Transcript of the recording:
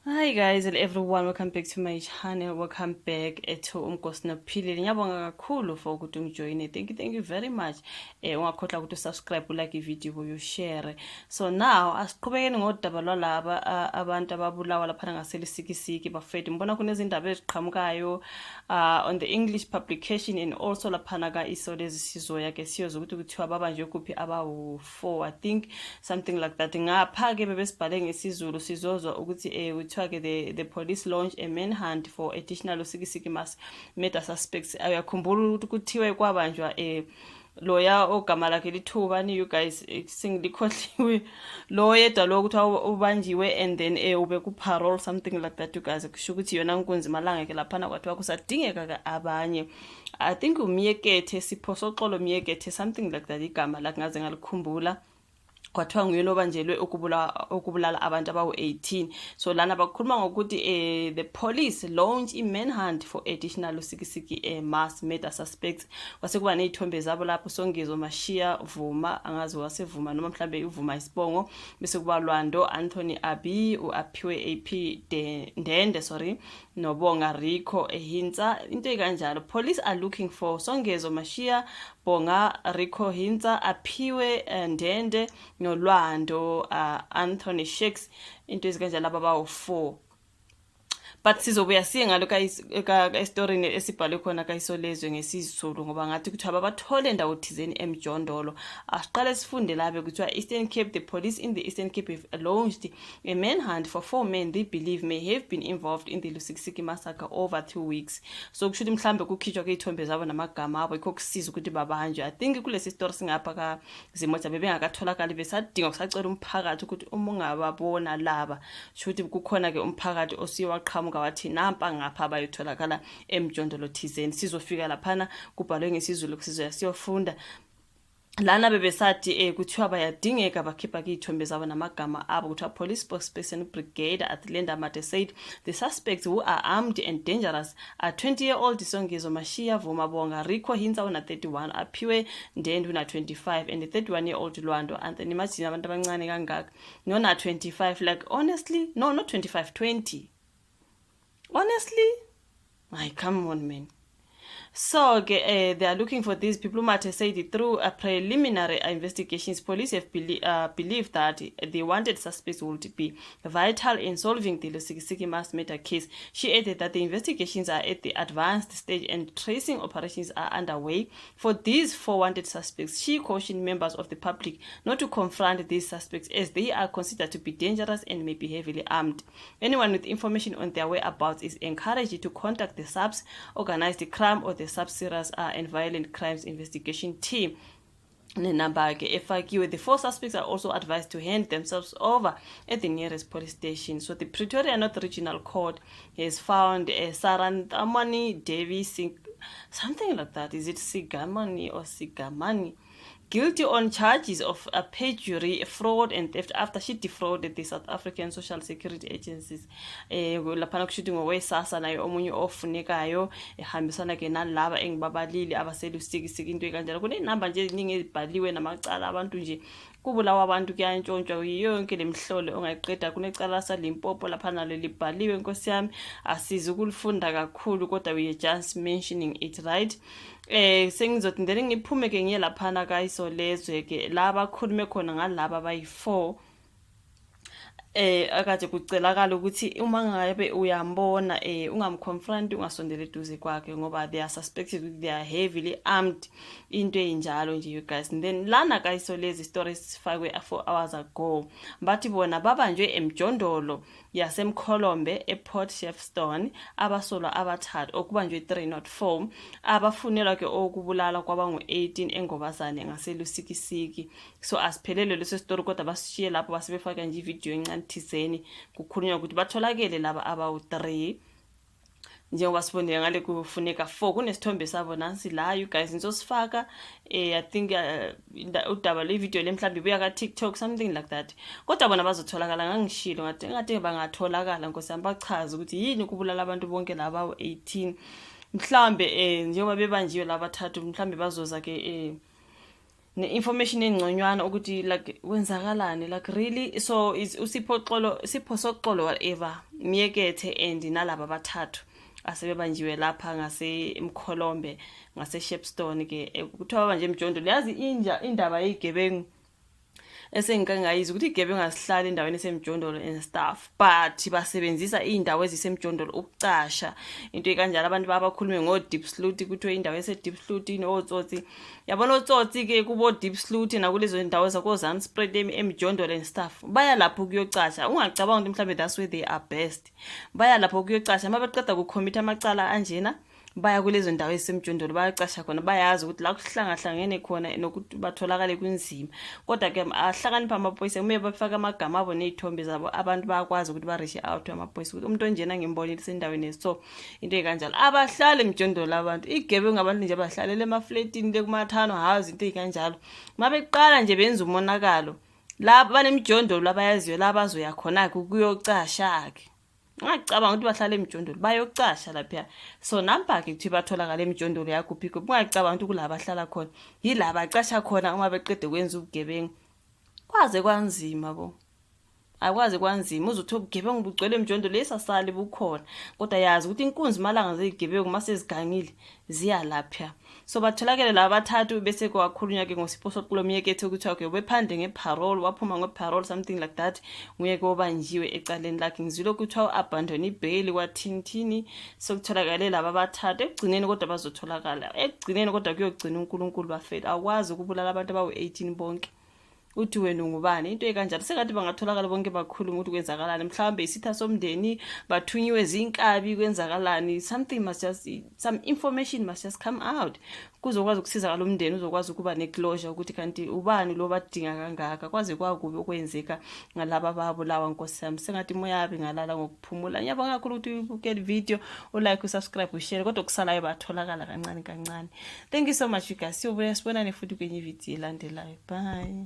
Hi guys and everyone, welcome back to my channel. Welcome back to Umkosi Nophilile. Ngiyabonga kakhulu for ukuthi ungijoine. Thank you very much. Ungakhohlwa ukuthi subscribe, like ivideo, you share. So now asiqhubekeni ngodaba lwalaba abantu ababulawa lapha ngaseLusikisiki bafethu. Ngibona kunezindaba eziqhamukayo on the English publication and also lapha ka isolezi sizoya ke siyoza ukuthi kuthiwa babanjwe kuphi abawu4, I think something like that. Ngapha ke bebesibhale ngesizulu sizozwa ukuthi the police launched a manhunt for additional eLusikisiki mass murder suspects. Ayakhumbula ukuthi kuthiwe kwabanjwa loya ogama lakhe lithuba ni you guys singilikhohliwe lo yedwa lo ukuthi ubanjiwe and then ube ku parole something like that you guys kusho ukuthi yona nkunzima langa ke laphana kwathiwa kusadingeka abanye. I think umyekethe siphoso xolo umyekethe something like that igama la ngaze ngalikhumbula kwathiwa nguyena obanjelwe ukubulala abantu abawu18. So lana bakhuluma ngokuthi the police launched a manhunt for additional eLusikisiki mass murder suspects. Kwase kuba nezithombe zabo lapho Songezo Mashiya Vuma, angazi wasevuma noma mhlambe uvuma isibongo, bese kuba Lwando Anthony Abi, uAphiwe AP Ndende nobonga Rico Hintsa, into kanjalo. Police are looking for Songezo Mashiya, Bonga Rico Hintsa, Aphiwe Ndende noLwando Anthony Shakes, into ezikanjalo abawu4. But sizobuya siye ngalo ka story esibhalwe khona ka isolezwe ngesizulu ngoba ngathi kuthiwa babathole ndawo thizeni emjondolo. Asiqale sifunde labe kuthiwa Eastern Cape, the police in the Eastern Cape have launched a manhunt for 4 men they believe may have been involved in the eLusikisiki massacre over 2 weeks. So kushuthi mhlambe kukhitshwa ke ithombe zabo namagama abo ikho kusiza ukuthi babanjwe. I think kulesi story singapha ka zimotha bebengakatholakala besadinga kusacela umphakathi ukuthi uma ungababona laba shuthi kukhona ke umphakathi osiwaqhamuka wathi nampa ngapha bayotholakala emjondolo thizeni. Sizofika laphana kubhalwe ngesizulu kusizoya siyofunda lana bebesathi kuthiwa bayadingeka bakhipha ke ithombe zabo namagama abo kuthiwa police spokesperson brigade Atlenda Mate said the suspects who are armed and dangerous are 20-year-old Songezo Mashiya Vuma, Bonga Rico Hintsa una 31, Aphiwe Ndende una 25 and the 31-year-old Lwando Anthony. Imagine abantu abancane kangaka nona 25, like honestly no, not 25, 20. Honestly, come on man. So they are looking for these people. Mate said through a preliminary investigations, police have believed that the wanted suspects would be vital in solving the eLusikisiki mass murder case. She added that the investigations are at the advanced stage and tracing operations are underway for these 4 wanted suspects. She cautioned members of the public not to confront these suspects as they are considered to be dangerous and may be heavily armed. Anyone with information on their whereabouts is encouraged to contact the SAPS, organized crime, or the Sub-Serious and Violent Crimes Investigation Team. The 4 suspects are also advised to hand themselves over at the nearest police station. So the Pretoria North Regional Court has found Saranthamani Devi Singh, something like that. Is it Sigamani or Sigamani? Guilty on charges of perjury, fraud and theft after she defrauded the South African Social Security Agencies. Laphana kushuthi ngokwesasa nayo omunye ofunekayo ehambisana ke nalaba engibabalile abaseLusikisiki into ekanjalo. Kunenamba nje eziningi ezibhaliwe namacala abantu nje kubulawa abantu kuyantshontshwa yonke lemhlolo ongayiqeda. Kunecala saLimpopo lapha nalo libhaliwe Nkosi yami, asiza ukulifunda kakhulu kodwa we are just mentioning it, right? Sengizothi ndele ngiphume ke ngiye laphana ka isolezwe ke laba khulume khona ngalaba bayi4 akade kucelakala ukuthi uma ngabe uyambona ungamconfront, ungasondela eduze kwakhe ngoba they are suspected they are heavily armed, into enjalo nje you guys. And then lana ka isolezi stories sifakwe 4 hours ago bathi bona babanjwe emjondolo yasemkholombe ePort Shepstone abasolwa abathathu okubanjwe 3 not 4 abafunelwa ke okubulala kwabangu18 engobazane ngaseLusikisiki. So asiphelele leso story kodwa basishiye lapho basebefaka nje ivideo encane thizeni kukhulunywa ukuthi batholakele laba abawu3 njengoba sibonile ngale kufuneka 4. Kunesithombe sabo nansi la you guys nizosifaka I think udaba le video le mhlambe buya ka TikTok something like that. Kodwa bona bazotholakala ngangishilo ngathi bangatholakala Nkosi yami bachaza ukuthi yini ukubulala abantu bonke laba abawu18. Mhlambe njengoba bebanjiwe labathathu mhlambe bazoza ke ne-information engconywana ukuthi like wenzakalani like really. So Sipho Soxolo whatever miyekethe and nalaba abathathu asebebanjiwe lapha ngaseMkholombe ngase-Shepstone ke kuthiwa banje emjondolo. Yazi indaba yegebengu esengikayizi ukuthi igebengu asihlala endaweni esemjondolo and stuff, but basebenzisa indawo ezisemjondolo ukucasha into ekanjalo. Abantu babakhulume ngo-deep sleuth, kuthiwe indawo ese-deep sleuth inotsotsi. Yabona otsotsi ke kubo deep sleuth nakulezo ndawo zakozan spread emjondolo and stuff, baya lapho kuyocasha. Ungacabanga ukuthi mhlawumbe that's where they are best. Baya lapho kuyocasha, mabaqeda ukukhomitha amacala anjena baya kulezo ndawo ezisemjondolo bayacasha khona. Bayazi ukuthi la kuhlangahlangene khona nokuthi batholakale kunzima, kodwa ke ahlakanipha amaphoyisa kumele bafake amagama abo nezithombe zabo. Abantu bayakwazi ukuthi ba-reach out amaphoyisa ukuthi umuntu onjena ngimbonile sendaweni so into ekanjalo. Abahlali emjondolo abantu igebengu, abantu nje abahlalela emafletini le kumathano house into ekanjalo. Mabeqala nje benza umonakalo la banemjondolo abayaziyo la bazoya khona kuyocasha ke. Ungacabanga ukuthi bahlala emjondolo bayocasha lapha. So namba ke kuthi batholakala emjondolo yakho phiko. Ungacabanga ukuthi kulabo abahlala khona yilabo acasha khona uma beqede kwenza ubugebengu. Kwaze kwanzima bo. Akwazi kwanzima uzuthi ubugebengu bugcwele emjondolo lesasali bukhona, kodwa yazi ukuthi inkunzi malanga zezigebengu mase zigangile ziya lapha. So batholakele la abathathu bese kwakhulunywa ke ngoSipho Soxolo miyekethe ukuthi okay ubephande ngeparole, waphuma ngeparole something like that, nguye ke obanjiwe ecaleni lakhe. Ngizilo ukuthi abandon ibail kwathini. So kutholakale laba abathathu ekugcineni, kodwa bazotholakala ekugcineni, kodwa kuyogcina uNkulunkulu bafela. Akwazi ukubulala abantu abawu-18 bonke. Uthi wena ungubani into ekanjalo. Sengathi bangatholakala bonke bakhuluma ukuthi kwenzakalani, mhlawumbe isitha somndeni bathunyiwe zinkabi kwenzakalani. Some information must just come out kuzokwazi ukusizakala umndeni, uzokwazi ukuba neclosure ukuthi kanti ubani lo badinga kangaka, kwaze kwakubi okwenzeka ngalaba babulawa. Nkosi yami sengathi moya yabi ngalala ngokuphumula. Ngiyabonga kakhulu ukuthi ubuke le video, ulike, usubscribe, ushare, kodwa kusalayo batholakala kancane kancane. Thank you so much you guys. Sibonane futhi kwenye video elandelayo. Bye.